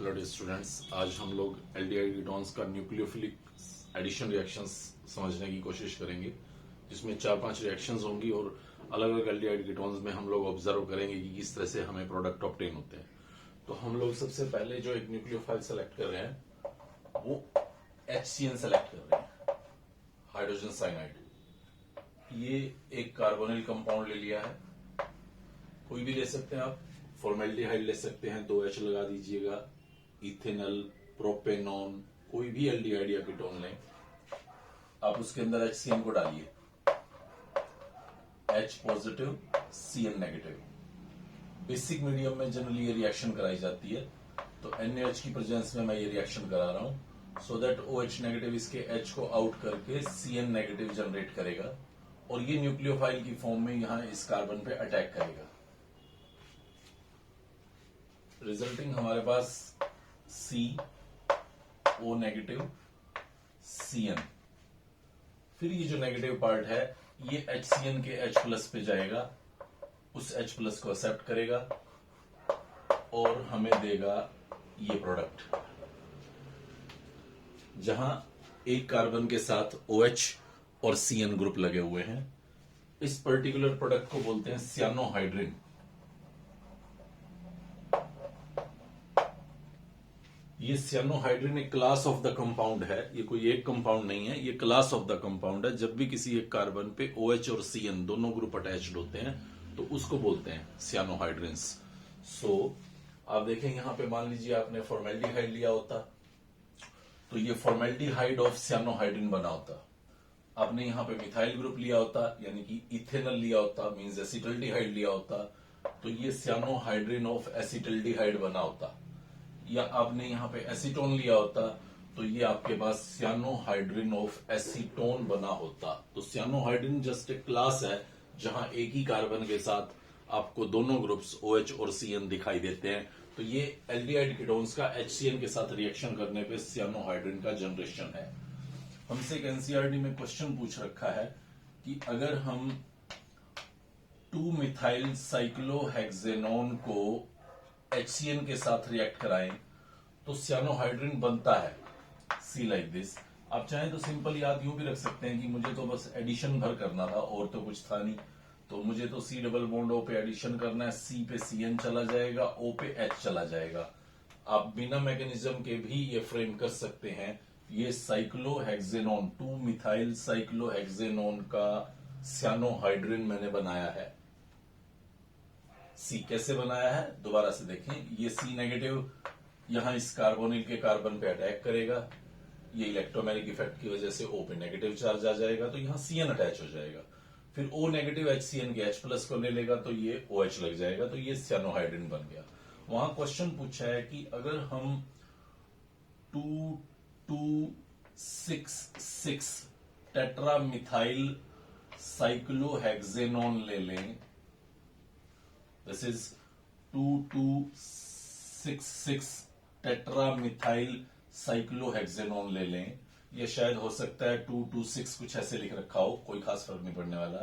Hello dear students, आज हम लोग एल्डिहाइड कीटोन्स का न्यूक्लियोफिलिक एडिशन रिएक्शंस समझने की कोशिश करेंगे, जिसमें 4-5 रिएक्शंस होंगी और अलग अलग एल्डिहाइड कीटोन्स में हम लोग ऑब्जर्व करेंगे कि किस तरह से हमें प्रोडक्ट ऑब्टेन होते हैं। तो हम लोग सबसे पहले जो एक न्यूक्लियोफाइल सेलेक्ट कर रहे हैं वो HCN सेलेक्ट कर रहे हैं, हाइड्रोजन साइनाइड। ये एक कार्बोनिल कंपाउंड ले लिया है, कोई भी ले सकते हैं आप। फॉर्मेल्डिहाइड ले सकते हैं, 2H लगा दीजिएगा, इथेनॉल, प्रोपेनॉन, कोई भी एल्डिहाइड या कीटोन लें आप, उसके अंदर HCN को डालिए, H positive CN negative. Basic medium में जनरली ये रिएक्शन कराई जाती है, तो NaH की प्रेजेंस में मैं ये रिएक्शन करा रहा हूं, सो दैट OH नेगेटिव इसके H को आउट करके CN नेगेटिव जनरेट करेगा और ये न्यूक्लियोफाइल की फॉर्म में यहां इस कार्बन पे अटैक करेगा। रिजल्टिंग हमारे पास CO नेगेटिव CN। फिर ये जो नेगेटिव पार्ट है ये HCN के H प्लस पे जाएगा, उस H प्लस को एक्सेप्ट करेगा और हमें देगा ये प्रोडक्ट, जहां एक कार्बन के साथ OH और CN ग्रुप लगे हुए हैं। इस पर्टिकुलर प्रोडक्ट को बोलते हैं सियानोहाइड्रिन। ये सियानोहाइड्रिन एक क्लास ऑफ द कंपाउंड है, ये कोई एक कंपाउंड नहीं है, ये क्लास ऑफ द कंपाउंड है। जब भी किसी एक कार्बन पे OH और CN दोनों ग्रुप अटैच्ड होते हैं तो उसको बोलते हैं सियानोहाइड्रिन्स। सो आप देखें यहां पे, मान लीजिए आपने फॉर्मेल्डिहाइड लिया होता तो ये फॉर्मेल्डिहाइड ऑफ सियानोहाइड्रिन बना होता। आपने यहां पे मिथाइल ग्रुप लिया होता, यानी कि इथेनॉल लिया होता, मींस एसिटल्डिहाइड लिया होता, तो ये सियानोहाइड्रिन ऑफ एसिटल्डिहाइड बना होता। या आपने यहां पे एसीटोन लिया होता तो ये आपके पास सियानोहाइड्रिन ऑफ एसीटोन बना होता। तो सियानोहाइड्रिन जस्ट एक क्लास है जहां एक ही कार्बन के साथ आपको दोनों ग्रुप्स OH और CN दिखाई देते हैं। तो ये एल्डिहाइड कीटोन्स का HCN के साथ रिएक्शन करने पे सियानोहाइड्रिन का जनरेशन है। हमसे एक एनसीईआरटी में क्वेश्चन पूछ रखा है कि अगर हम 2-मिथाइल साइक्लोहेक्सेनोन को HCN के साथ रिएक्ट कराएं तो सियानोहाइड्रिन बनता है, सी लाइक दिस। आप चाहें तो सिंपल याद यूं भी रख सकते हैं कि मुझे तो बस एडिशन भर करना था और तो कुछ था नहीं, तो मुझे तो C डबल बॉन्ड O पे एडिशन करना है, C पे CN चला जाएगा, O पे H चला जाएगा। आप बिना मैकेनिज्म के भी ये फ्रेम कर सकते हैं। ये साइक्लोहेक्सेनोन, 2-मिथाइल साइक्लोहेक्सेनोन का सियानोहाइड्रिन मैंने बनाया है। C कैसे बनाया है दोबारा से देखें। ये C नेगेटिव यहां इस कार्बोनिल के कार्बन पे अटैक करेगा, ये इलेक्ट्रोमैग्नेटिक इफेक्ट की वजह से O पे नेगेटिव चार्ज आ जाएगा, तो यहां CN अटैच हो जाएगा। फिर O नेगेटिव HCN के H प्लस को ले लेगा तो ये OH लग जाएगा, तो ये सियानोहाइड्रिन बन गया। वहां क्वेश्चन पूछा है कि अगर हम 2,2,6,6 टेट्रामिथाइल साइक्लोहेक्सेनोन ले लें, दिस इज 2,2,6,6 टेट्रामिथाइल साइक्लोहेक्सेनोन ले लें। ये शायद हो सकता है 2,2,6 कुछ ऐसे लिख रखा हो, कोई खास फर्क नहीं पड़ने वाला।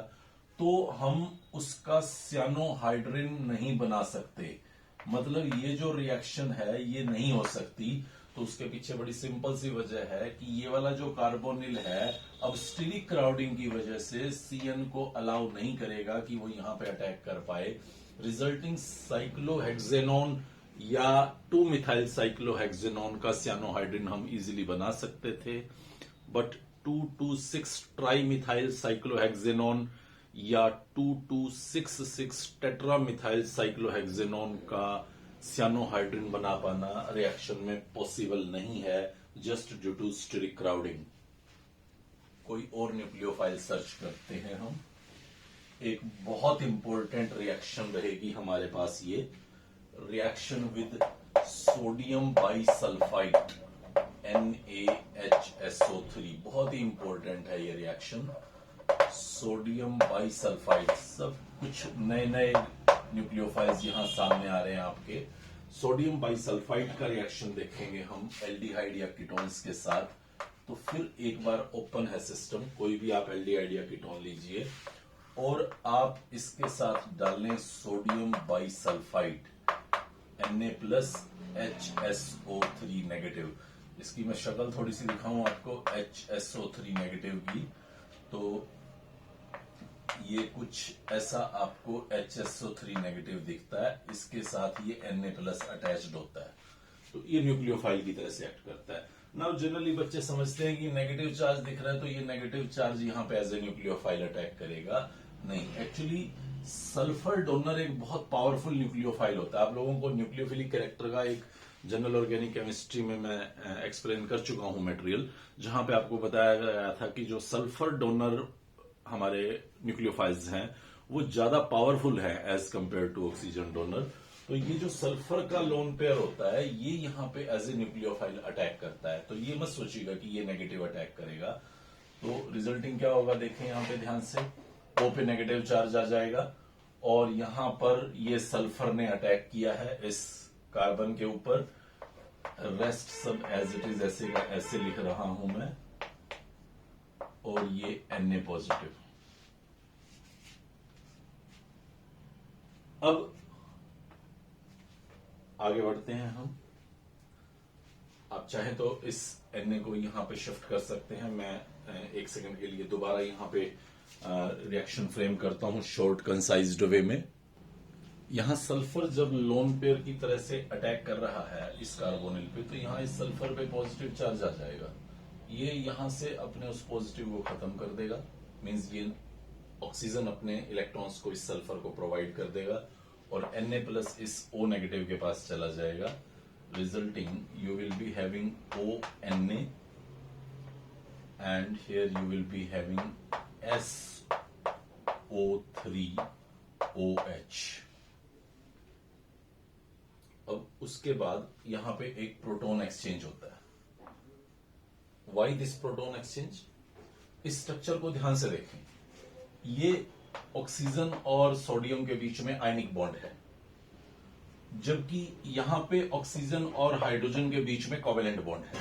तो हम उसका सियानोहाइड्रिन नहीं बना सकते, मतलब ये जो रिएक्शन है ये नहीं हो सकती। तो उसके पीछे बड़ी सिंपल सी वजह है कि ये वाला जो कार्बोनिल है अब स्टीरिक क्राउडिंग की वजह से CN को अलाउ नहीं करेगा कि वो यहां पे अटैक कर पाए। रिजल्टिंग साइक्लोहेक्सेनोन या 2-मिथाइल साइक्लोहेक्सेनोन का सियानोहाइड्रिन हम इजीली बना सकते थे, बट 2,2,6 ट्राइमिथाइल साइक्लोहेक्सेनोन या 2,2,6,6 टेट्रामिथाइल साइक्लोहेक्सेनोन का सियानोहाइड्रिन बना पाना रिएक्शन में पॉसिबल नहीं है, just due to steric crowding. कोई और न्यूक्लियोफाइल सर्च करते हैं हम। एक बहुत इंपॉर्टेंट रिएक्शन रहेगी हमारे पास, ये reaction with sodium bisulphide NaHSO3। बहुत ही इंपॉर्टेंट है ये रिएक्शन, सोडियम बाइसल्फाइड। सब कुछ नए नए न्यूक्लियोफाइल्स यहां सामने आ रहे हैं आपके। सोडियम बाइसल्फाइड का रिएक्शन देखेंगे हम एल्डिहाइड या कीटोन्स के साथ। तो फिर एक बार ओपन है सिस्टम, कोई भी आप एल्डिहाइड या कीटोन लीजिए और आप इसके साथ डालें sodium bisulphide Na+ HSO3 negative. इसकी मैं शक्ल थोड़ी सी दिखाऊं आपको HSO3 नेगेटिव की, तो ये कुछ ऐसा आपको HSO3 नेगेटिव दिखता है। इसके साथ ये Na+ अटैच्ड होता है, तो ये न्यूक्लियोफाइल की तरह से एक्ट करता है। नाउ जनरली बच्चे समझते हैं कि नेगेटिव चार्ज दिख रहा है तो ये नेगेटिव चार्ज यहाँ पे एज ए न्यूक्लियोफाइल अटैक करेगा। नहीं, एक्चुअली सल्फर डोनर एक बहुत पावरफुल न्यूक्लियोफाइल होता है। आप लोगों को न्यूक्लियोफिलिक कैरेक्टर का एक जनरल ऑर्गेनिक केमिस्ट्री में मैं एक्सप्लेन कर चुका हूं मटेरियल, जहां पे आपको बताया गया था कि जो सल्फर डोनर हमारे न्यूक्लियोफाइल्स हैं वो ज्यादा पावरफुल है as compare to oxygen donor. तो ये जो सल्फर का लोन पेयर होता है ये यहाँ पे एज ए न्यूक्लियोफाइल अटैक करता है, तो ये मत सोचिएगा कि ये नेगेटिव अटैक करेगा। तो रिजल्टिंग क्या होगा देखें यहाँ पे ध्यान से, O पे नेगेटिव चार्ज आ जाएगा और यहां पर ये सल्फर ने अटैक किया है इस कार्बन के ऊपर। रेस्ट सब एज इट इज ऐसे का ऐसे लिख रहा हूं मैं, और ये Na+। अब आगे बढ़ते हैं हम। आप चाहे तो इस Na को यहां पे शिफ्ट कर सकते हैं। मैं एक सेकंड के लिए दोबारा यहां पे रिएक्शन फ्रेम करता हूं शॉर्ट कंसाइज्ड वे में। यहां सल्फर जब लोन पेयर की तरह से अटैक कर रहा है इस कार्बोनिल पे, तो यहां इस सल्फर पे पॉजिटिव चार्ज आ जाएगा। ये यहां से अपने उस पॉजिटिव को खत्म कर देगा, मींस ये ऑक्सीजन अपने इलेक्ट्रॉन्स को इस सल्फर को प्रोवाइड कर देगा और Na+ इस O नेगेटिव के पास चला जाएगा। Resulting you will be having ONA and here you will be having SO3OH। अब उसके बाद यहां पे एक प्रोटॉन एक्सचेंज होता है। Why this proton exchange? इस स्ट्रक्चर को ध्यान से देखें। ये ऑक्सीजन और सोडियम के बीच में आयनिक बॉन्ड है, जबकि यहां पे ऑक्सीजन और हाइड्रोजन के बीच में कोवेलेंट बॉन्ड है।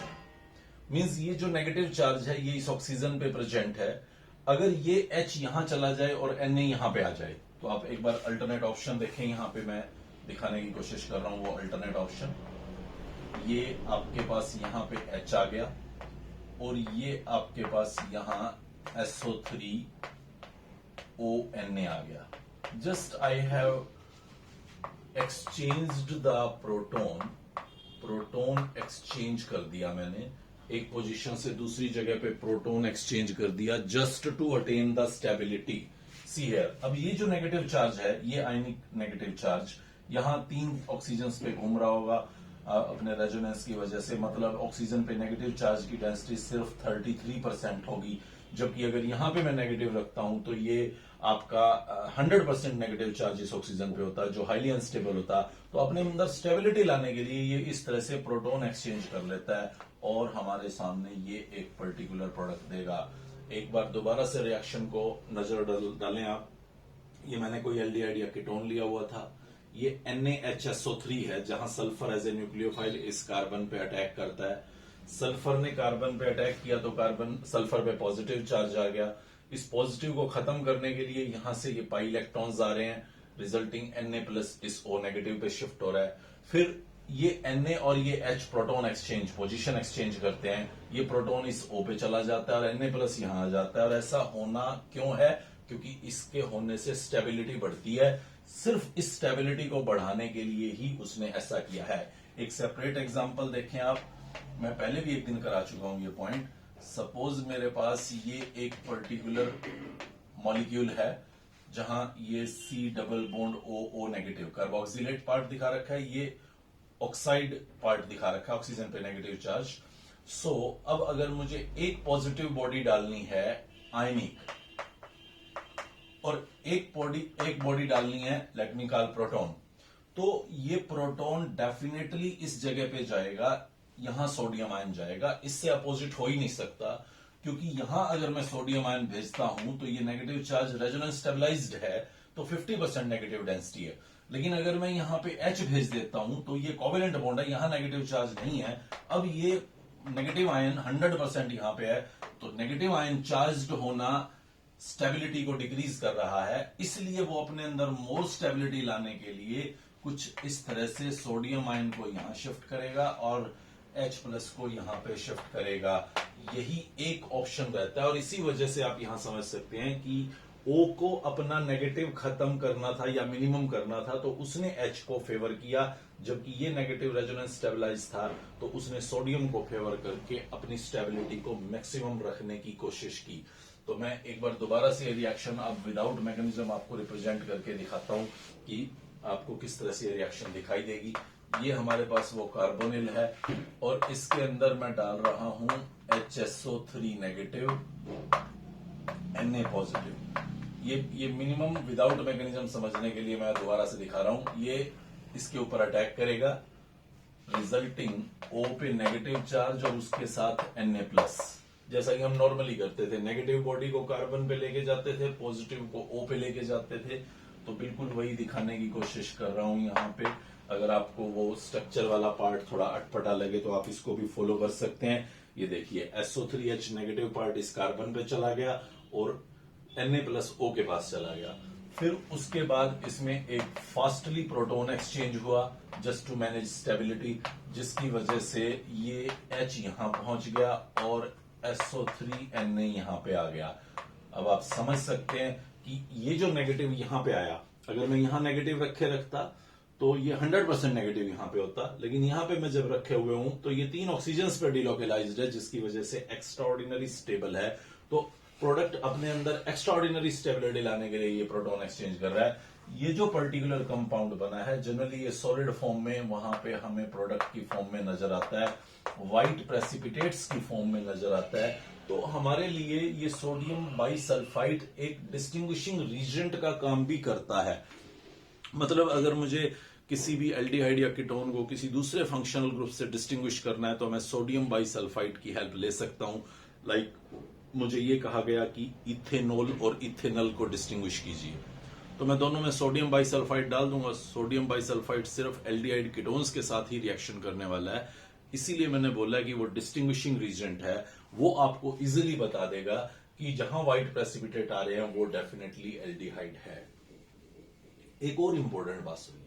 मींस ये जो नेगेटिव चार्ज है ये इस ऑक्सीजन पे प्रेजेंट है। अगर ये H यहां चला जाए और Na यहां पे आ जाए, तो आप एक बार अल्टरनेट ऑप्शन देखें। यहां पे मैं दिखाने की कोशिश कर रहा हूं वो अल्टरनेट ऑप्शन। ये आपके पास यहां पे H आ गया और ये आपके पास यहां SO3ONA आ गया। Just I have exchanged the proton exchange कर दिया मैंने, एक पोजीशन से दूसरी जगह पे प्रोटोन एक्सचेंज कर दिया just to attain the stability. See here, अब ये जो नेगेटिव चार्ज है ये आयनिक नेगेटिव चार्ज यहां 3 ऑक्सीजन पे घूम रहा होगा अपने रेजोनेंस की वजह से। मतलब ऑक्सीजन पे नेगेटिव चार्ज की डेंसिटी सिर्फ 33% होगी, जबकि अगर यहां पे मैं नेगेटिव रखता हूं तो ये आपका 100% नेगेटिव चार्ज इस ऑक्सीजन पे होता है, जो हाईली अनस्टेबल होता। तो अपने अंदर स्टेबिलिटी लाने के लिए ये इस तरह से प्रोटॉन एक्सचेंज कर लेता है और हमारे सामने ये एक पर्टिकुलर प्रोडक्ट देगा। एक बार दोबारा से रिएक्शन को नजर डालें आप। ये मैंने कोई एल्डिहाइड या कीटोन लिया हुआ था। ये NaHSO3 है, जहां सल्फर एज ए न्यूक्लियोफाइल इस कार्बन पे अटैक करता है। सल्फर ने कार्बन पे अटैक किया तो कार्बन सल्फर पे पॉजिटिव चार्ज आ गया। इस पॉजिटिव को खत्म करने के लिए यहां से ये पाई इलेक्ट्रॉन्स आ रहे हैं, रिजल्टिंग Na+ इस O नेगेटिव पे शिफ्ट हो रहा है। फिर ये Na और ये H proton exchange, position exchange करते हैं। ये प्रोटॉन इस O पे चला जाता है और Na+ यहां आ जाता है। और ऐसा होना क्यों है? क्योंकि इसके होने से स्टेबिलिटी बढ़ती है। सिर्फ इस स्टेबिलिटी को बढ़ाने के लिए ही उसने ऐसा किया है। एक सेपरेट एग्जांपल देखें आप, मैं पहले भी एक दिन करा चुका हूं ये पॉइंट। सपोज मेरे पास ये एक पर्टिकुलर मॉलिक्यूल है जहां ये C double bond O negative carboxylate part दिखा रखा है, ये ऑक्साइड पार्ट दिखा रखा है, ऑक्सीजन पे नेगेटिव चार्ज। सो अब अगर मुझे एक पॉजिटिव बॉडी डालनी है आयनिक और एक बॉडी डालनी है लेट मी कॉल प्रोटॉन, तो ये प्रोटॉन डेफिनेटली इस जगह पे जाएगा, यहां सोडियम आयन जाएगा। इससे अपोजिट हो ही नहीं सकता, क्योंकि यहां अगर मैं सोडियम आयन भेजता हूं तो ये नेगेटिव चार्ज रेजोनेंस स्टेबलाइज्ड है तो 50% नेगेटिव डेंसिटी है। लेकिन अगर मैं यहां पे H भेज देता हूं तो ये कोवेलेंट बॉन्ड है, यहां नेगेटिव चार्ज नहीं है। अब ये नेगेटिव आयन 100% यहां पे है, तो नेगेटिव आयन चार्ज्ड होना स्टेबिलिटी को डिक्रीज कर रहा है। इसलिए वो अपने अंदर मोर स्टेबिलिटी लाने के लिए कुछ इस तरह से सोडियम आयन को यहां शिफ्ट करेगा और H+ को यहां पे शिफ्ट करेगा। यही एक ऑप्शन रहता है और इसी वजह से आप यहां समझ सकते हैं कि O को अपना नेगेटिव खत्म करना था या मिनिमम करना था तो उसने H को फेवर किया, जबकि ये नेगेटिव रेजोनेंस स्टेबलाइज था तो उसने सोडियम को फेवर करके अपनी स्टेबिलिटी को मैक्सिमम रखने की कोशिश की। तो मैं एक बार दोबारा से रिएक्शन अब विदाउट मैकेनिज्म आपको रिप्रेजेंट करके दिखाता हूं कि आपको किस तरह से रिएक्शन दिखाई देगी। ये हमारे पास वो कार्बोनिल है और इसके अंदर मैं डाल रहा हूं HSO3 नेगेटिव Na पॉजिटिव। ये मिनिमम विदाउट मैकेनिज्म समझने के लिए मैं दोबारा से दिखा रहा हूं। ये इसके ऊपर अटैक करेगा, रिजल्टिंग O पे नेगेटिव चार्ज और उसके साथ Na+, जैसा कि हम नॉर्मली करते थे। नेगेटिव बॉडी को कार्बन पे लेके जाते थे, पॉजिटिव को O पे लेके जाते थे। तो बिल्कुल वही दिखाने की कोशिश कर रहा हूं यहाँ पे। अगर आपको वो स्ट्रक्चर वाला पार्ट थोड़ा अटपटा लगे तो आप इसको भी फॉलो कर सकते हैं। ये देखिए SO3H नेगेटिव पार्ट इस कार्बन पे चला गया और Na+O के पास चला गया। फिर उसके बाद इसमें एक फास्टली प्रोटॉन एक्सचेंज हुआ जस्ट टू मैनेज स्टेबिलिटी, जिसकी वजह से ये H यहां पहुंच गया और SO3Na यहां पे आ गया। अब आप समझ सकते हैं कि ये जो नेगेटिव यहां पे आया, अगर मैं यहां नेगेटिव रखे रखता तो ये 100% नेगेटिव यहां पे होता, लेकिन यहां पे मैं जब रखे हुए हूं तो ये 3 ऑक्सीजन पे डिलोकेलाइज्ड है, जिसकी वजह से एक्स्ट्राऑर्डिनरी स्टेबल है। तो प्रोडक्ट अपने अंदर एक्स्ट्राऑर्डिनरी स्टेबिलिटी लाने के लिए ये प्रोटॉन एक्सचेंज कर रहा है। ये जो पर्टिकुलर कंपाउंड बना है जनरली ये सॉलिड फॉर्म में वहां पे हमें प्रोडक्ट की फॉर्म में नजर आता है, व्हाइट प्रेसिपिटेट्स की फॉर्म में नजर आता है। तो हमारे लिए ये सोडियम बाइसल्फाइड एक डिस्टिंग्विशिंग रीजेंट का काम भी करता है। मतलब अगर मुझे किसी भी एल्डिहाइड या कीटोन को किसी दूसरे फंक्शनल ग्रुप से डिस्टिंग्विश करना है तो मैं सोडियम बाइसल्फाइड की हेल्प ले सकता हूं। लाइक मुझे ये कहा गया कि इथेनॉल और इथेनॉल को डिस्टिंग्विश कीजिए, तो मैं दोनों में सोडियम बाइसल्फाइड डाल दूंगा। सोडियम बाइसल्फाइड सिर्फ एल्डिहाइड कीटोन्स के साथ ही रिएक्शन करने वाला है, इसीलिए मैंने बोला कि वो डिस्टिंग्विशिंग रीजेंट है। वो आपको इजीली बता देगा कि जहां व्हाइट प्रेसिपिटेट आ रहे हैं वो डेफिनेटली एल्डिहाइड है। एक और इंपॉर्टेंट बात सुनिए,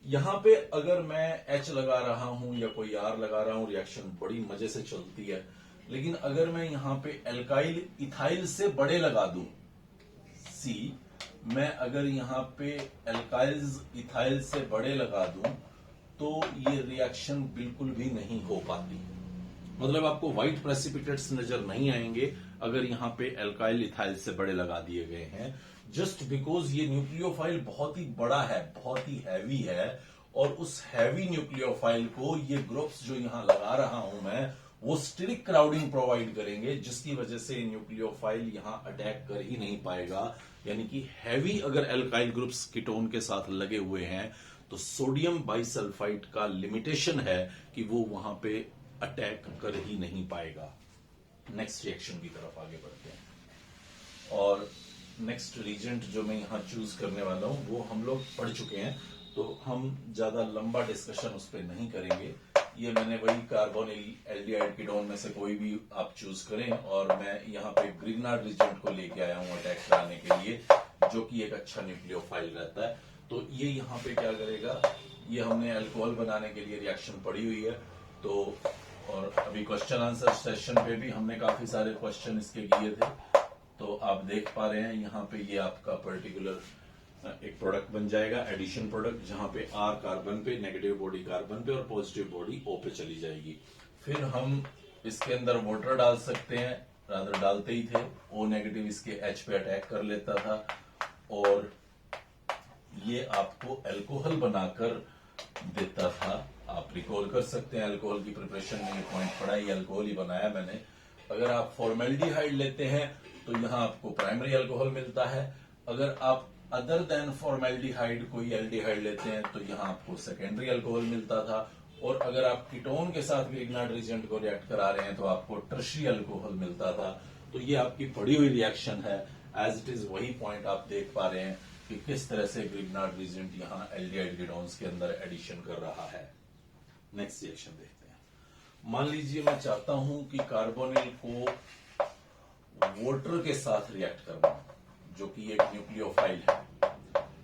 यहां पे अगर मैं H लगा रहा हूं या कोई R लगा रहा हूं, रिएक्शन बड़ी मजे से चलती है। लेकिन अगर मैं यहां पे एल्काइल इथाइल से बड़े लगा दूं, मैं अगर यहां पे एल्काइल्स इथाइल से बड़े लगा दूं तो ये रिएक्शन बिल्कुल भी नहीं हो पाती। मतलब आपको व्हाइट प्रेसिपिटेट्स नजर नहीं आएंगे अगर यहां पे एल्काइल इथाइल से बड़े लगा दिए गए हैं, जस्ट बिकॉज ये न्यूक्लियोफाइल बहुत ही बड़ा है, बहुत ही हैवी है। और उस हैवी न्यूक्लियोफाइल को ये ग्रुप्स जो यहां लगा रहा हूं मैं, वो स्टेरिक क्राउडिंग प्रोवाइड करेंगे, जिसकी वजह से न्यूक्लियोफाइल यहां अटैक कर ही नहीं पाएगा। यानी कि हैवी अगर एल्काइल ग्रुप्स कीटोन के साथ लगे हुए हैं तो सोडियम बाइसल्फाइड का लिमिटेशन है कि वो वहां पे अटैक कर ही नहीं पाएगा। नेक्स्ट रिएक्शन की तरफ आगे बढ़ते हैं और नेक्स्ट रीजेंट जो मैं यहां चूज करने वाला हूं वो हम लोग पढ़ चुके हैं, तो हम ज्यादा लंबा डिस्कशन उस पर नहीं करेंगे। ये मैंने वही कार्बोनिल एल्डिहाइड कीटोन में से कोई भी आप चूज करें, और मैं यहाँ पे ग्रिग्नार्ड रीजेंट को लेके आया हूं अटैक कराने के लिए, जो कि एक अच्छा न्यूक्लियोफाइल रहता है। तो ये यहाँ पे क्या करेगा, ये हमने अल्कोहल बनाने के लिए रिएक्शन पढ़ी हुई है। तो और अभी क्वेश्चन आंसर सेशन पे भी हमने काफी सारे क्वेश्चन इसके किए थे, तो आप देख पा रहे हैं यहाँ पे ये आपका पर्टिकुलर एक प्रोडक्ट बन जाएगा, एडिशन प्रोडक्ट, जहां पे R कार्बन पे, नेगेटिव बॉडी कार्बन पे और पॉजिटिव बॉडी O पे चली जाएगी। फिर हम इसके अंदर वाटर डाल सकते हैं, रादर डालते ही थे। O नेगेटिव इसके H पे अटैक कर लेता था और ये आपको अल्कोहल बनाकर देता था। आप रिकॉल कर सकते हैं, अल्कोहल की प्रिपरेशन में ये पॉइंट पढ़ा, ये अल्कोहल ही बनाया मैंने। अगर आप फॉर्मेल्डिहाइड लेते हैं तो यहाँ आपको प्राइमरी अल्कोहल मिलता है। अगर आप अदर देन फॉर्मेल्डिहाइड कोई एल्डिहाइड लेते हैं तो यहाँ आपको सेकेंडरी अल्कोहल मिलता था। और अगर आप कीटोन के साथ ग्रिग्नार्ड रीजेंट को रिएक्ट करा रहे हैं तो आपको टर्शियरी अल्कोहल मिलता था। तो ये आपकी पढ़ी हुई रिएक्शन है, एज इट इज वही पॉइंट आप देख पा रहे हैं कि किस तरह से ग्रिग्नार्ड रीजेंट यहाँ एल्डिहाइड कीटोन्स के अंदर एडिशन कर रहा है। नेक्स्ट रिएक्शन देखते हैं। मान लीजिए मैं चाहता हूं कि कार्बोनिल को वाटर के साथ रिएक्ट करना, जो कि एक न्यूक्लियोफाइल है।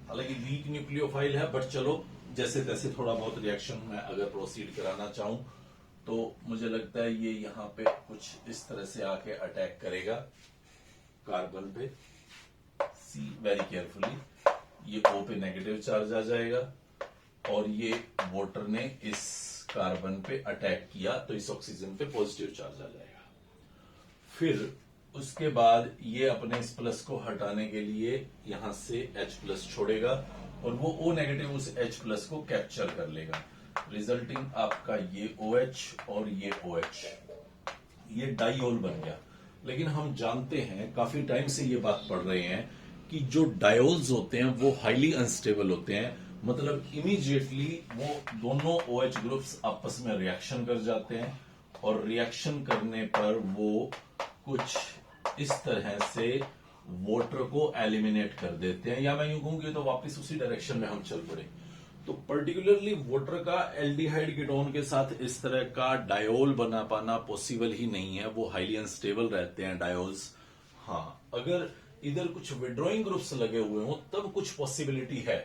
हालांकि वीक न्यूक्लियोफाइल है, बट चलो जैसे तैसे थोड़ा बहुत रिएक्शन में अगर प्रोसीड कराना चाहूं तो मुझे लगता है ये यहाँ पे कुछ इस तरह से आके अटैक करेगा कार्बन पे। सी वेरी केयरफुली, ये O पे नेगेटिव चार्ज आ जाएगा और ये वाटर ने इस कार्बन पे अटैक किया तो इस ऑक्सीजन पे पॉजिटिव चार्ज आ जाएगा। फिर उसके बाद ये अपने इस प्लस को हटाने के लिए यहां से H+ छोड़ेगा और वो O नेगेटिव उस H+ को कैप्चर कर लेगा, रिजल्टिंग आपका ये OH और ये OH, ये डाइऑल बन गया। लेकिन हम जानते हैं, काफी टाइम से ये बात पढ़ रहे हैं कि जो डायोल्स होते हैं वो हाईली अनस्टेबल होते हैं, मतलब इमीडिएटली वो दोनों OH ग्रुप्स आपस में रिएक्शन कर जाते हैं और रिएक्शन करने पर वो कुछ इस तरह से वाटर को एलिमिनेट कर देते हैं, या मैं यूं कहूं कि तो वापस उसी डायरेक्शन में हम चल पड़े। तो पर्टिकुलरली वाटर का एल्डिहाइड कीटोन के साथ इस तरह का डायोल बना पाना पॉसिबल ही नहीं है, वो हाईली अनस्टेबल रहते हैं डायोल्स। हाँ, अगर इधर कुछ विड्रॉइंग ग्रुप्स लगे हुए हो तब कुछ पॉसिबिलिटी है।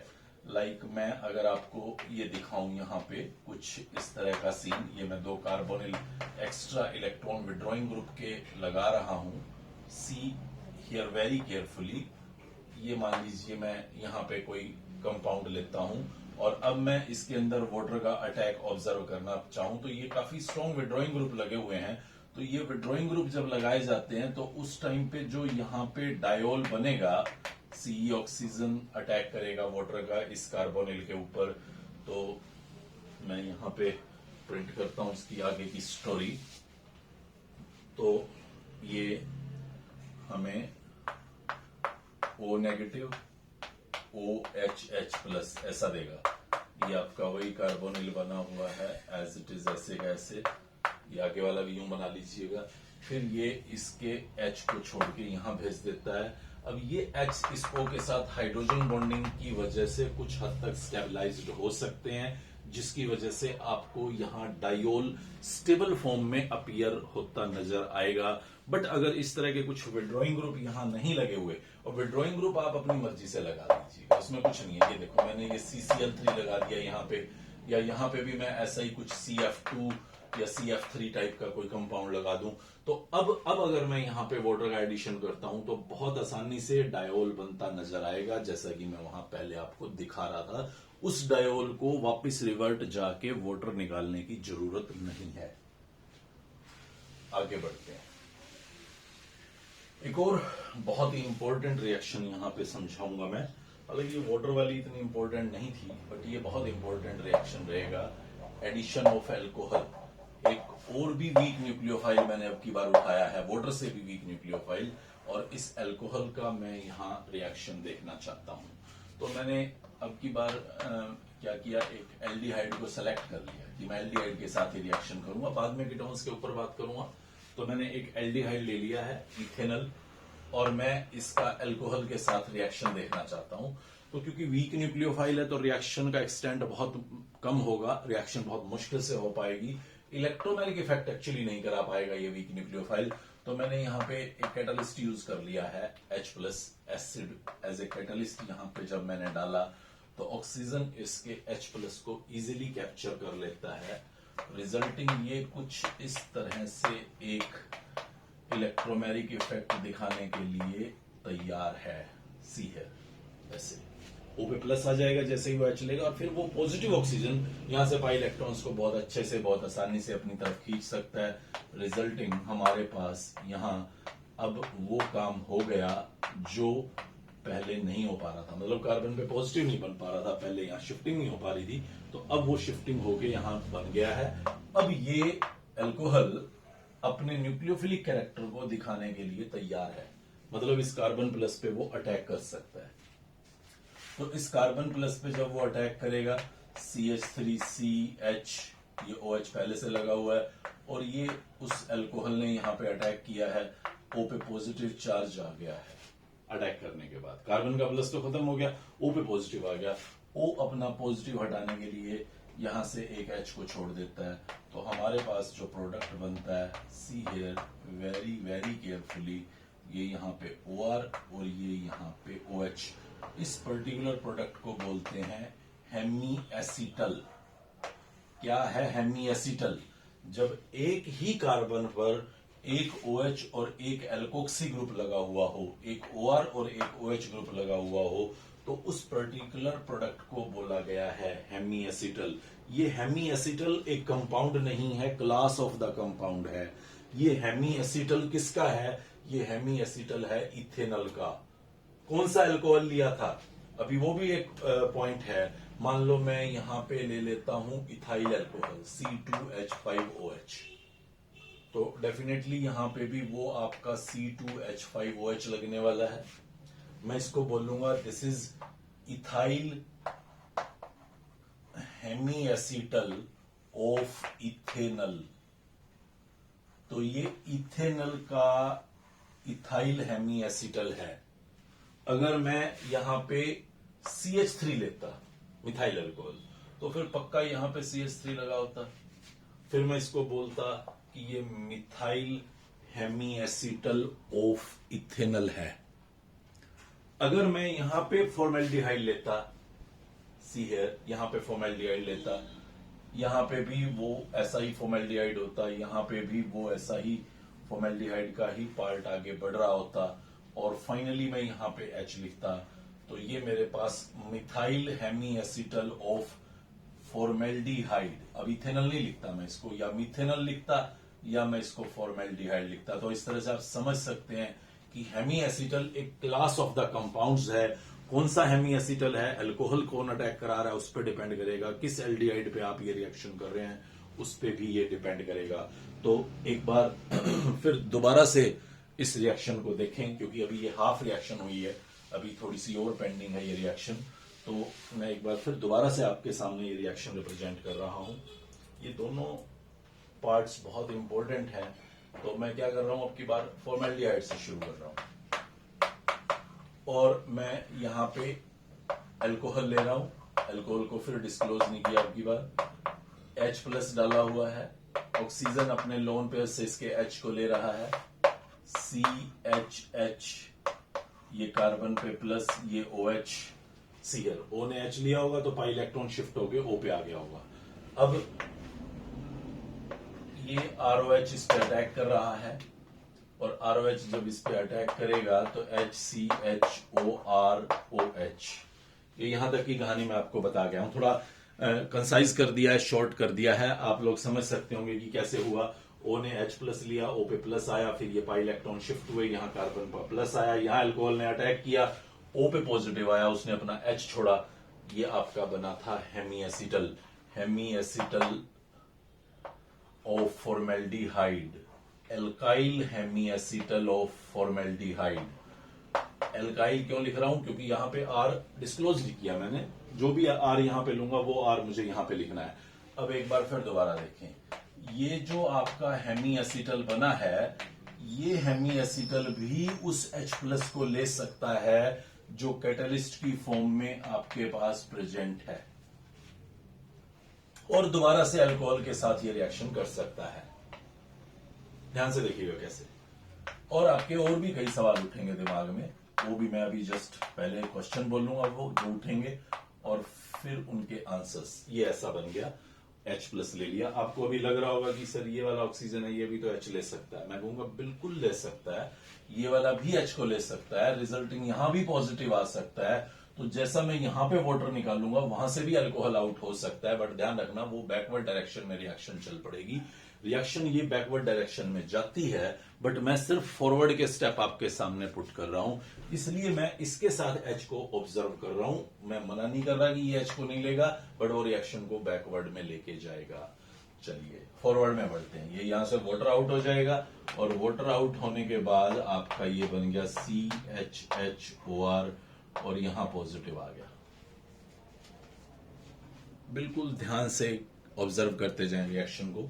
लाइक मैं अगर आपको ये दिखाऊं यहाँ पे कुछ इस तरह का सीन, ये मैं 2 carbonyl extra electron withdrawing group के लगा रहा हूं। सी हियर वेरी केयरफुली, ये मान लीजिए मैं यहाँ पे कोई कंपाउंड लेता हूं और अब मैं इसके अंदर वाटर का अटैक ऑब्जर्व करना चाहूं तो ये काफी स्ट्रॉन्ग विड्रॉइंग ग्रुप लगे हुए हैं। तो ये विड्रॉइंग ग्रुप जब लगाए जाते हैं तो उस टाइम पे जो यहाँ पे डायोल बनेगा, सी ऑक्सीजन अटैक करेगा वाटर का इस कार्बोनिल के ऊपर। तो मैं यहाँ पे प्रिंट करता हूं इसकी आगे की स्टोरी। तो ये हमें O नेगेटिव OH+ ऐसा देगा। ये आपका वही कार्बोनिल बना हुआ है एज इट इज, ऐसे का ऐसे। ये आगे वाला भी यूं बना लीजिएगा। फिर ये इसके H को छोड़ के यहां भेज देता है। अब ये H इस O के साथ हाइड्रोजन बॉन्डिंग की वजह से कुछ हद तक स्टेबलाइज्ड हो सकते हैं, जिसकी वजह से आपको यहां डायोल स्टेबल फॉर्म में अपीयर होता नजर आएगा। बट अगर इस तरह के कुछ विड्रॉइंग ग्रुप यहां नहीं लगे हुए, और विड्रॉइंग ग्रुप आप अपनी मर्जी से लगा दीजिए, उसमें कुछ नहीं है। ये देखो मैंने ये CCl3 लगा दिया यहाँ पे, या यहाँ पे भी मैं ऐसा ही कुछ CF2 या CF3 टाइप का कोई कंपाउंड लगा दूं। तो अब अगर मैं यहाँ पे वाटर का एडिशन करता हूं तो बहुत आसानी से डायोल बनता नजर आएगा, जैसा कि मैं वहां पहले आपको दिखा रहा था। उस डायोल को वापस रिवर्ट जाके वाटर निकालने की जरूरत नहीं है। आगे बढ़ते हैं। एक और बहुत ही इंपॉर्टेंट रिएक्शन यहां पे समझाऊंगा मैं। हालांकि ये वाटर वाली इतनी इंपॉर्टेंट नहीं थी, बट ये बहुत इंपॉर्टेंट रिएक्शन रहेगा, एडिशन ऑफ एल्कोहल। एक और भी वीक न्यूक्लियोफाइल मैंने अब की बार उठाया है, वाटर से भी वीक न्यूक्लियोफाइल, और इस एल्कोहल का मैं यहाँ रिएक्शन देखना चाहता हूं। तो मैंने अब की बार क्या किया, एक एल्डिहाइड को सेलेक्ट कर लिया कि मैं एल्डिहाइड के साथ ही रिएक्शन करूंगा, बाद में कीटोन्स के ऊपर बात करूंगा। तो मैंने एक एल्डिहाइड ले लिया है इथेनल, और मैं इसका अल्कोहल के साथ रिएक्शन देखना चाहता हूं। तो क्योंकि वीक न्यूक्लियोफाइल है तो रिएक्शन का एक्सटेंट बहुत कम होगा, रिएक्शन बहुत मुश्किल से हो पाएगी, इलेक्ट्रोमैनिक इफेक्ट एक्चुअली नहीं करा पाएगा ये वीक न्यूक्लियोफाइल। तो मैंने यहाँ पे एक कैटलिस्ट यूज कर लिया है, H+ acid as a catalyst. यहाँ पे जब मैंने डाला तो ऑक्सीजन इसके H+ को इजीली कैप्चर कर लेता है, रिजल्टिंग ये कुछ इस तरह से एक इलेक्ट्रोमैनिक इफेक्ट दिखाने के लिए तैयार है। सी है ऐसे O पे प्लस आ जाएगा जैसे ही वो H लेगा, और फिर वो पॉजिटिव ऑक्सीजन यहां से पाई इलेक्ट्रॉन्स को बहुत अच्छे से, बहुत आसानी से अपनी तरफ खींच सकता है, रिजल्टिंग हमारे पास यहां अब वो काम हो गया जो पहले नहीं हो पा रहा था। मतलब कार्बन पे पॉजिटिव नहीं बन पा रहा था पहले, यहाँ शिफ्टिंग नहीं हो पा रही थी, तो अब वो शिफ्टिंग होके यहाँ बन गया है। अब ये अल्कोहल अपने न्यूक्लियोफिलिक कैरेक्टर को दिखाने के लिए तैयार है, मतलब इस कार्बन प्लस पे वो अटैक कर सकता है। तो इस कार्बन प्लस पे जब वो अटैक करेगा, CH3CH, ये OH पहले से लगा हुआ है, और ये उस अल्कोहल ने यहाँ पे अटैक किया है, O पे पॉजिटिव चार्ज आ गया है। अटैक करने के बाद कार्बन का प्लस तो खत्म हो गया, O पे पॉजिटिव आ गया। O अपना पॉजिटिव हटाने के लिए यहां से एक H को छोड़ देता है, तो हमारे पास जो प्रोडक्ट बनता है, see here very very carefully, ये यहाँ पे OR और ये यहाँ पे OH। इस पर्टिकुलर प्रोडक्ट को बोलते हैं हेमी एसीटल। क्या है हेमी एसीटल? जब एक ही कार्बन पर एक OH और एक एल्कोक्सी ग्रुप लगा हुआ हो, एक OR और एक OH ग्रुप लगा हुआ हो, तो उस पर्टिकुलर प्रोडक्ट को बोला गया है हेमी एसीटल। ये हेमी एसीटल एक कंपाउंड नहीं है, क्लास ऑफ द कंपाउंड है। ये हेमी एसीटल किसका है? ये हेमी एसीटल है इथेनॉल का। कौन सा अल्कोहल लिया था? अभी वो भी एक पॉइंट है। मान लो मैं यहां पे ले लेता हूं इथाइल अल्कोहल C2H5OH, तो डेफिनेटली यहां पे भी वो आपका C2H5OH लगने वाला है। मैं इसको बोलूंगा this is ethyl Hemy acetal of ethanol. तो ये इथेनॉल का इथाइल हेमी एसीटल है। अगर मैं यहां पे CH3 लेता मिथाइल अल्कोहल, तो फिर पक्का यहां पे CH3 लगा होता। फिर मैं इसको बोलता कि ये methyl Hemy acetal of ethanol है। अगर मैं यहां पे फॉर्मेल्डिहाइड लेता, सी हियर, यहां पे फॉर्मेल्डिहाइड लेता, यहां पे भी वो ऐसा ही फॉर्मेल्डिहाइड होता, यहां पे भी वो ऐसा ही फॉर्मेल्डिहाइड का ही पार्ट आगे बढ़ रहा होता, और फाइनली मैं यहां पे H लिखता, तो ये मेरे पास methyl Hemy acetal of formaldehyde. अब इथेनॉल नहीं लिखता मैं इसको, या मिथेनॉल लिखता या मैं इसको फॉर्मेल्डिहाइड लिखता। तो इस तरह से आप समझ सकते हैं कि हेमी एसीटल एक क्लास ऑफ द कंपाउंड्स है। कौन सा हेमी एसीटल है, अल्कोहल कौन अटैक करा रहा है उस पर डिपेंड करेगा, किस एल्डिहाइड पे आप ये रिएक्शन कर रहे हैं उस पर भी ये डिपेंड करेगा। तो एक बार फिर दोबारा से इस रिएक्शन को देखें, क्योंकि अभी ये हाफ रिएक्शन हुई है, अभी थोड़ी सी और पेंडिंग है ये रिएक्शन। तो मैं एक बार फिर दोबारा से आपके सामने ये रिएक्शन रिप्रेजेंट कर रहा हूं। ये दोनों पार्ट्स बहुत इंपॉर्टेंट हैं। तो मैं क्या कर रहा हूं, अब की बार फॉर्मेल्डिहाइड से शुरू कर रहा हूं, और मैं यहां पे अल्कोहल ले रहा हूं। अल्कोहल को फिर डिस्क्लोज नहीं किया, अब की बार H+ डाला हुआ है। ऑक्सीजन अपने लोन पेयर से इसके H को ले रहा है, CHH, ये कार्बन पे प्लस, ये OH, Cl, O ने H लिया होगा तो पाई इलेक्ट्रॉन शिफ्ट हो गया O पे आ गया होगा। अब ये ROH इस पे अटैक कर रहा है, और ROH जब इस पे अटैक करेगा तो HCHOROH। ये यहां तक की कहानी मैं आपको बता गया हूं, थोड़ा कंसाइज कर दिया है, शॉर्ट कर दिया है। आप लोग समझ सकते होंगे कि कैसे हुआ। O ने H+ लिया, O पे प्लस आया, फिर ये पाई इलेक्ट्रॉन शिफ्ट हुए, यहाँ कार्बन पर प्लस आया, यहाँ अल्कोहल ने अटैक किया, O पे पॉजिटिव आया, उसने अपना H छोड़ा, ये आपका बना था hemiacetal. Hemy acetal of formaldehyde, alkyl Hemy acetal of formaldehyde. Alkyl क्यों लिख रहा हूं, क्योंकि यहां पे R डिस्क्लोज नहीं किया मैंने, जो भी R यहां पे लूंगा वो R मुझे यहां पे लिखना है। अब एक बार फिर दोबारा देखें, ये जो आपका हेमी एसीटल बना है, ये हेमी एसीटल भी उस H+ को ले सकता है जो कैटलिस्ट की फॉर्म में आपके पास प्रेजेंट है, और दोबारा से अल्कोहल के साथ ये रिएक्शन कर सकता है। ध्यान से देखिएगा कैसे। और आपके और भी कई सवाल उठेंगे दिमाग में, वो भी मैं अभी जस्ट पहले क्वेश्चन बोलूंगा वो जो उठेंगे, और फिर उनके आंसर्स। ये ऐसा बन गया, H+ ले लिया। आपको अभी लग रहा होगा कि सर ये वाला ऑक्सीजन है, ये भी तो H ले सकता है। मैं कहूंगा बिल्कुल ले सकता है, ये वाला भी H को ले सकता है, रिजल्टिंग यहां भी पॉजिटिव आ सकता है। तो जैसा मैं यहां पे वाटर निकालूंगा वहां से भी अल्कोहल आउट हो सकता है, बट ध्यान रखना वो बैकवर्ड डायरेक्शन में रिएक्शन चल पड़ेगी। रिएक्शन ये बैकवर्ड डायरेक्शन में जाती है, बट मैं सिर्फ फॉरवर्ड के स्टेप आपके सामने पुट कर रहा हूं, इसलिए मैं इसके साथ H को ऑब्जर्व कर रहा हूं। मैं मना नहीं कर रहा कि ये H को नहीं लेगा, बट वो रिएक्शन को बैकवर्ड में लेके जाएगा। चलिए फॉरवर्ड में बढ़ते हैं। ये यहां से वाटर आउट हो जाएगा, और वाटर आउट होने के बाद आपका ये बन गया CHHOR, और यहां पॉजिटिव आ गया। बिल्कुल ध्यान से ऑब्जर्व करते जाएं रिएक्शन को।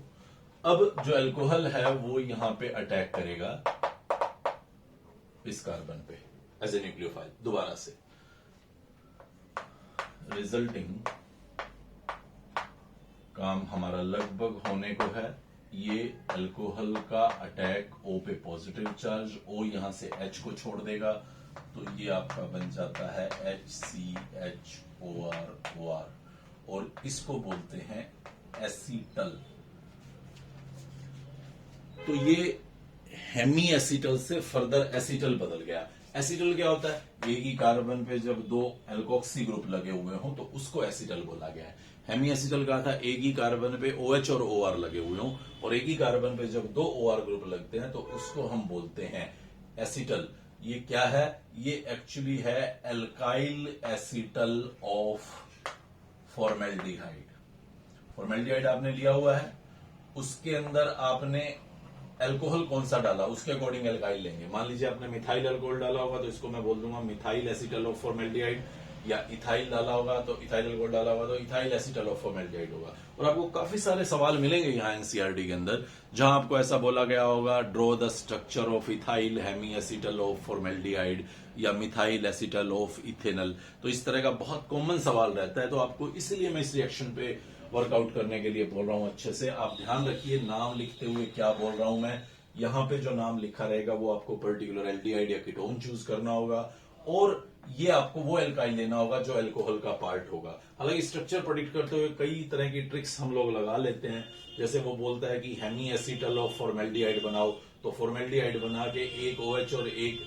अब जो अल्कोहल है वो यहां पे अटैक करेगा इस कार्बन पे एज ए न्यूक्लियोफाइल दोबारा से, रिजल्टिंग काम हमारा लगभग होने को है। ये अल्कोहल का अटैक O पे पॉजिटिव चार्ज, O यहां से H को छोड़ देगा, तो ये आपका बन जाता है HCHOR और इसको बोलते हैं एसीटल। तो ये हेमी एसीटल से फर्दर एसीटल बदल गया। एसीटल क्या होता है? एक ही कार्बन पे जब दो एल्कोक्सी ग्रुप लगे हुए हों तो उसको एसीटल बोला गया है। हेमी एसीटल कहा था एक ही कार्बन पे OH और OR लगे हुए हों, और एक ही कार्बन पे जब दो OR ग्रुप लगते हैं तो उसको हम बोलते हैं एसीटल। ये क्या है? ये एक्चुअली है alkyl acetal of formaldehyde. Formaldehyde आपने लिया हुआ है, उसके अंदर आपने अल्कोहल कौन सा डाला उसके अकॉर्डिंग एल्काइल लेंगे। मान लीजिए आपने मिथाइल अल्कोहल डाला होगा तो इसको मैं बोल दूंगा मिथाइल एसीटल ऑफ फॉर्मेल्डिहाइड, या इथाइल डाला होगा तो इथाइल अल्कोहल डाला होगा तो इथाइल एसीटल ऑफ फॉर्मेल्डिहाइड होगा। और आपको काफी सारे सवाल मिलेंगे यहाँ एनसीईआरटी के अंदर जहां आपको ऐसा बोला गया होगा draw the structure of ethyl Hemy acetal of formaldehyde या मिथाइल एसीटल ऑफ इथेनल। तो इस तरह का बहुत कॉमन सवाल रहता है, तो आपको इसलिए मैं इस रिएक्शन पे वर्कआउट करने के लिए बोल रहा हूं। अच्छे से आप ध्यान रखिए नाम लिखते हुए क्या बोल रहा हूं मैं। यहां पे जो नाम लिखा रहेगा वो आपको पर्टिकुलर एल्डिहाइड या कीटोन चूज करना होगा, और ये आपको वो एल्काइल लेना होगा जो अल्कोहल का पार्ट होगा। हालांकि स्ट्रक्चर प्रेडिक्ट करते हुए कई तरह की ट्रिक्स हम लोग लगा लेते हैं, जैसे वो बोलता है कि हेमी एसीटल ऑफ फॉर्मेल्डिहाइड बनाओ, तो फॉर्मेल्डिहाइड बना के एक OH और एक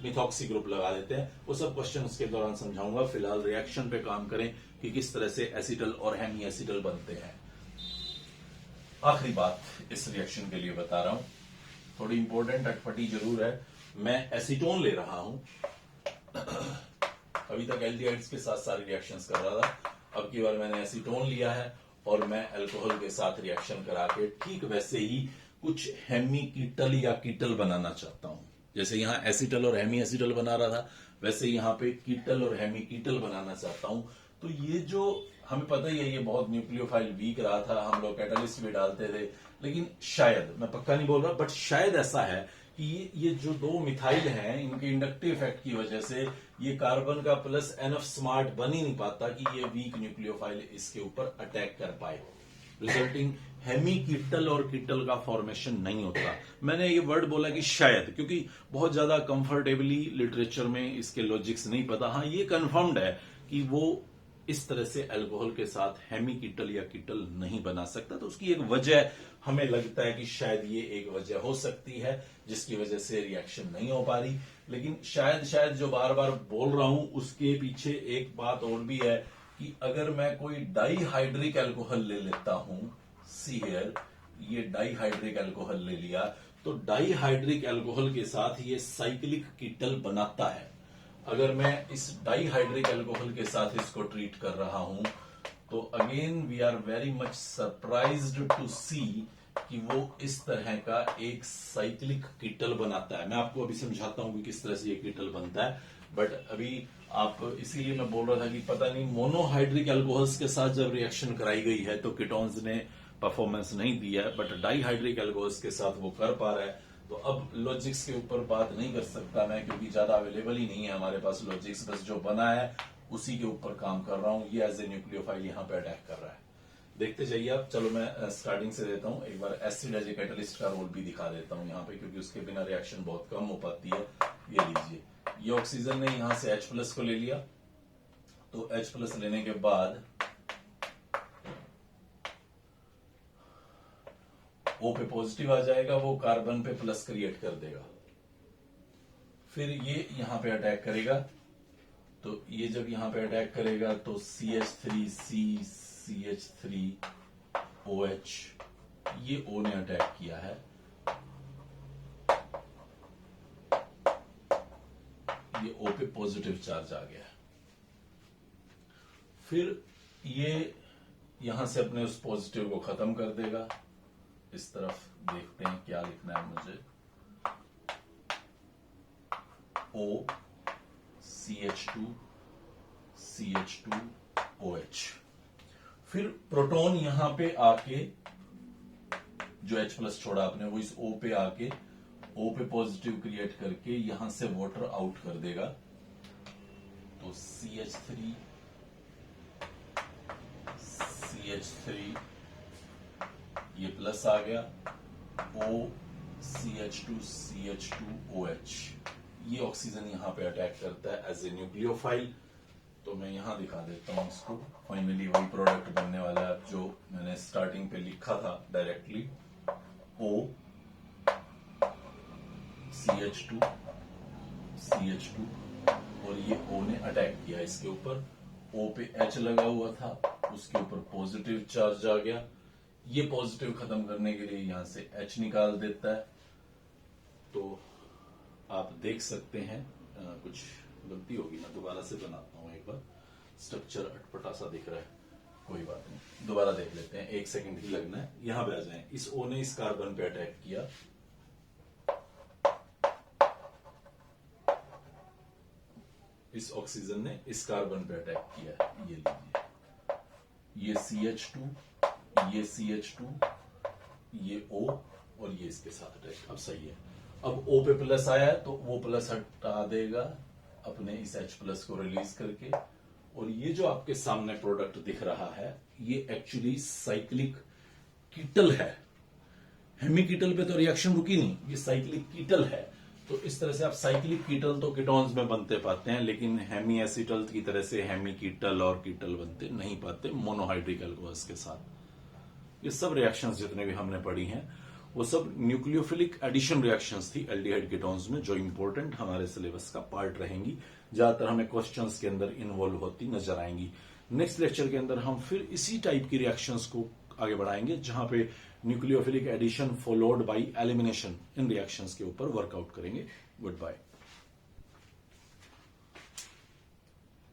मिथॉक्सी ग्रुप लगा देते हैं। वो सब क्वेश्चन के दौरान समझाऊंगा। फिलहाल रिएक्शन पे काम करें कि किस तरह से एसीटल और हेमी एसीटल बनते हैं। आखिरी बात इस रिएक्शन के लिए बता रहा हूं, थोड़ी इंपॉर्टेंट अटपटी जरूर है। मैं एसीटोन ले रहा हूं। अभी तक एल्डिहाइड्स के साथ सारे रिएक्शंस कर रहा था, अब की बार मैंने एसीटोन लिया है और मैं अल्कोहल के साथ रिएक्शन करा के ठीक वैसे ही कुछ हेमी कीटल या कीटल बनाना चाहता हूं। जैसे यहां एसीटल और हेमी एसीटल बना रहा था, वैसे यहां पे कीटल और हेमी कीटल बनाना चाहता हूं। तो ये जो हमें पता ही है ये बहुत न्यूक्लियोफाइल वीक रहा था, हम लोग कैटालिस्ट भी डालते थे, लेकिन शायद, मैं पक्का नहीं बोल रहा, बट शायद ऐसा है कि ये जो दो मिथाइल हैं इनके इंडक्टिव इफेक्ट की वजह से ये कार्बन का प्लस एनफ स्मार्ट बन ही नहीं पाता कि ये वीक न्यूक्लियोफाइल इसके ऊपर अटैक कर पाए, रिजल्टिंग हेमी कीटल और कीटल का फॉर्मेशन नहीं होता। मैंने ये वर्ड बोला कि शायद, क्योंकि बहुत ज्यादा कंफर्टेबली लिटरेचर में इसके लॉजिक्स नहीं पता। हाँ, ये कंफर्म्ड है कि वो इस तरह से अल्कोहल के साथ हेमी कीटल या कीटल नहीं बना सकता। तो उसकी एक वजह हमें लगता है कि शायद ये एक वजह हो सकती है जिसकी वजह से रिएक्शन नहीं हो पा रही। लेकिन शायद जो बार बार बोल रहा हूं उसके पीछे एक बात और भी है कि अगर मैं कोई डाईहाइड्रिक अल्कोहल ले लेता हूं, सी हियर, ये डाईहाइड्रिक अल्कोहल ले लिया, तो डाईहाइड्रिक अल्कोहल के साथ ये साइक्लिक कीटल बनाता है। अगर मैं इस डाईहाइड्रिक अल्कोहल के साथ इसको ट्रीट कर रहा हूं तो again we are very much surprised to see कि वो इस तरह का एक साइक्लिक कीटल बनाता है। मैं आपको अभी समझाता हूं कि किस तरह से ये कीटल बनता है, बट अभी आप, इसीलिए मैं बोल रहा था कि पता नहीं मोनोहाइड्रिक अल्कोहल्स के साथ जब रिएक्शन कराई गई है तो कीटोन्स ने परफॉर्मेंस नहीं दिया है, बट डाईहाइड्रिक अल्कोहल्स के साथ वो कर पा रहा है। तो अब लॉजिक्स के ऊपर बात नहीं कर सकता मैं, क्योंकि ज्यादा अवेलेबल ही नहीं है हमारे पास लॉजिक्स, बस जो बना है उसी के ऊपर काम कर रहा हूं। ये एज ए न्यूक्लियोफाइल यहाँ पे अटैक कर रहा है, देखते जाइए आप। चलो मैं स्टार्टिंग से देता हूं, एक बार एसिड एज ए कैटलिस्ट का रोल भी दिखा देता हूं यहाँ पे, क्योंकि उसके बिना रिएक्शन बहुत कम हो पाती है। ये लीजिए, ये ऑक्सीजन ने यहां से H+ को ले लिया, तो H+ लेने के बाद O पे पॉजिटिव आ जाएगा, वो कार्बन पे प्लस क्रिएट कर देगा, फिर ये यहां पे अटैक करेगा। तो ये जब यहां पे अटैक करेगा तो CH3C CH3OH, ये O ने अटैक किया है, ये O पे पॉजिटिव चार्ज आ गया है। फिर ये यहां से अपने उस पॉजिटिव को खत्म कर देगा। इस तरफ देखते हैं क्या लिखना है मुझे, O CH2 CH2OH। फिर प्रोटॉन यहां पे आके, जो H+ छोड़ा आपने, वो इस O पे आके O पे पॉजिटिव क्रिएट करके यहां से वाटर आउट कर देगा। तो CH3 CH3 ये प्लस आ गया, O CH2 CH2OH, ये ऑक्सीजन यहाँ पे अटैक करता है एज ए न्यूक्लियोफाइल। तो मैं यहां दिखा देता हूं इसको। फाइनली वही प्रोडक्ट बनने वाला है जो मैंने स्टार्टिंग पे लिखा था डायरेक्टली, O CH2 CH2, और ये O ने अटैक किया इसके ऊपर। O पे H लगा हुआ था, उसके ऊपर पॉजिटिव चार्ज आ गया। ये पॉजिटिव खत्म करने के लिए यहां से H निकाल देता है। तो आप देख सकते हैं कुछ गलती होगी, मैं दोबारा से बनाता हूं एक बार। स्ट्रक्चर अटपटा सा दिख रहा है, कोई बात नहीं, दोबारा देख लेते हैं, 1 सेकंड ही लगना है। यहां पे आ जाएं। इस O ने इस कार्बन पे अटैक किया, इस ऑक्सीजन ने इस कार्बन पे अटैक किया है। ये लीजिए, ये CH2, ये CH2, ये O, और ये इसके साथ अटैक। अब सही है। अब O पे प्लस आया है तो वो प्लस हटा देगा अपने इस H प्लस को रिलीज करके। और ये जो आपके सामने प्रोडक्ट दिख रहा है, ये एक्चुअली साइक्लिक कीटल है। हेमी कीटल पे तो रिएक्शन रुकी नहीं, ये साइक्लिक कीटल है। तो इस तरह से आप साइक्लिक कीटल तो कीटोन्स में बनते पाते हैं, लेकिन हेमी एसिटल की तरह से हेमी कीटल और कीटल बनते नहीं पाते मोनोहाइड्रिक अल्कोहल्स के साथ। ये सब रिएक्शंस जितने भी हमने पढ़ी हैं वो सब न्यूक्लियोफिलिक एडिशन रिएक्शंस थी एल्डिहाइड कीटोन्स में, जो इंपॉर्टेंट हमारे सिलेबस का पार्ट रहेंगी। ज्यादातर हमें क्वेश्चंस के अंदर इन्वॉल्व होती नजर आएंगी। नेक्स्ट लेक्चर के अंदर हम फिर इसी टाइप की रिएक्शंस को आगे बढ़ाएंगे, जहां पे nucleophilic addition followed by elimination in reactions के ऊपर वर्कआउट करेंगे। Good bye.